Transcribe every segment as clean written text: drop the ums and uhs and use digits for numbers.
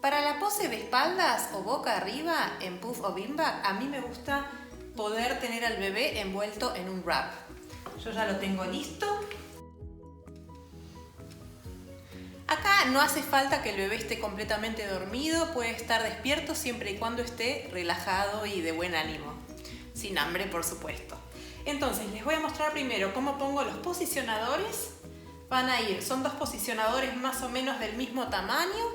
Para la pose de espaldas o boca arriba en puff o beanbag, a mí me gusta poder tener al bebé envuelto en un wrap. Yo ya lo tengo listo. Acá no hace falta que el bebé esté completamente dormido, puede estar despierto siempre y cuando esté relajado y de buen ánimo. Sin hambre, por supuesto. Entonces, les voy a mostrar primero cómo pongo los posicionadores. Son dos posicionadores más o menos del mismo tamaño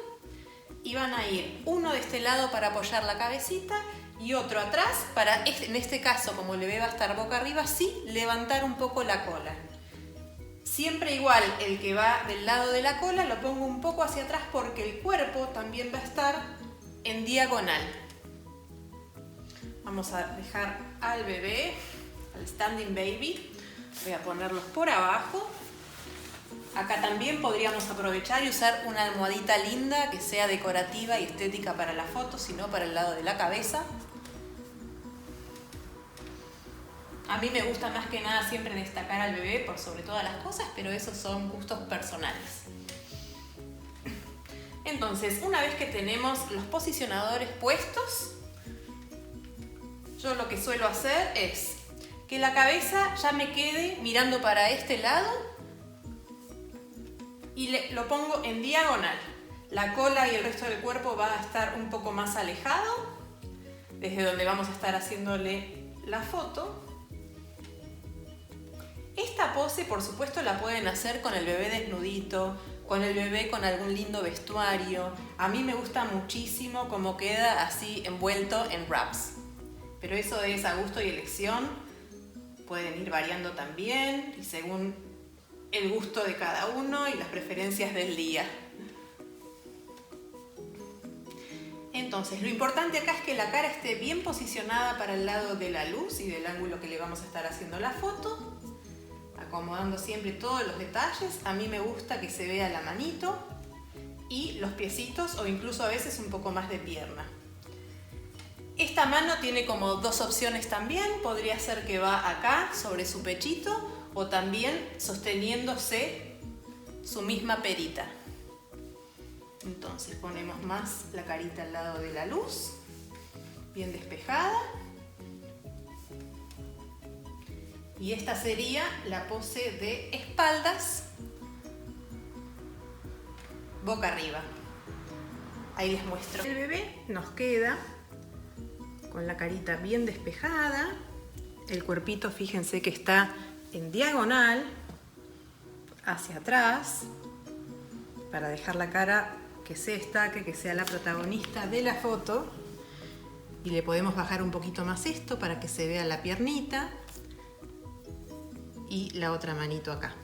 y van a ir uno de este lado para apoyar la cabecita y otro atrás para, en este caso, como el bebé va a estar boca arriba, sí levantar un poco la cola. Siempre igual, el que va del lado de la cola lo pongo un poco hacia atrás porque el cuerpo también va a estar en diagonal. Vamos a dejar al bebé, al standing baby. Voy a ponerlos por abajo. Acá también podríamos aprovechar y usar una almohadita linda que sea decorativa y estética para la foto, sino para el lado de la cabeza. A mí me gusta más que nada siempre destacar al bebé por sobre todas las cosas, pero esos son gustos personales. Entonces, una vez que tenemos los posicionadores puestos, yo lo que suelo hacer es que la cabeza ya me quede mirando para este lado y lo pongo en diagonal. La cola y el resto del cuerpo va a estar un poco más alejado, desde donde vamos a estar haciéndole la foto. Esta pose, por supuesto, la pueden hacer con el bebé desnudito, con el bebé con algún lindo vestuario. A mí me gusta muchísimo cómo queda así envuelto en wraps. Pero eso es a gusto y elección. Pueden ir variando también y según el gusto de cada uno y las preferencias del día. Entonces, lo importante acá es que la cara esté bien posicionada para el lado de la luz y del ángulo que le vamos a estar haciendo la foto. Acomodando siempre todos los detalles. A mí me gusta que se vea la manito y los piecitos o incluso a veces un poco más de pierna. Esta mano tiene como dos opciones también. Podría ser que va acá sobre su pechito o también sosteniéndose su misma perita. Entonces ponemos más la carita al lado de la luz, bien despejada. Y esta sería la pose de espaldas, boca arriba. Ahí les muestro. El bebé nos queda con la carita bien despejada. El cuerpito, fíjense que está en diagonal hacia atrás para dejar la cara que se destaque, que sea la protagonista de la foto. Y le podemos bajar un poquito más esto para que se vea la piernita. Y la otra manito acá.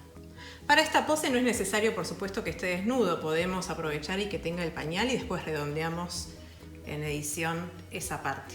Para esta pose no es necesario, por supuesto, que esté desnudo. Podemos aprovechar y que tenga el pañal y después redondeamos en edición esa parte.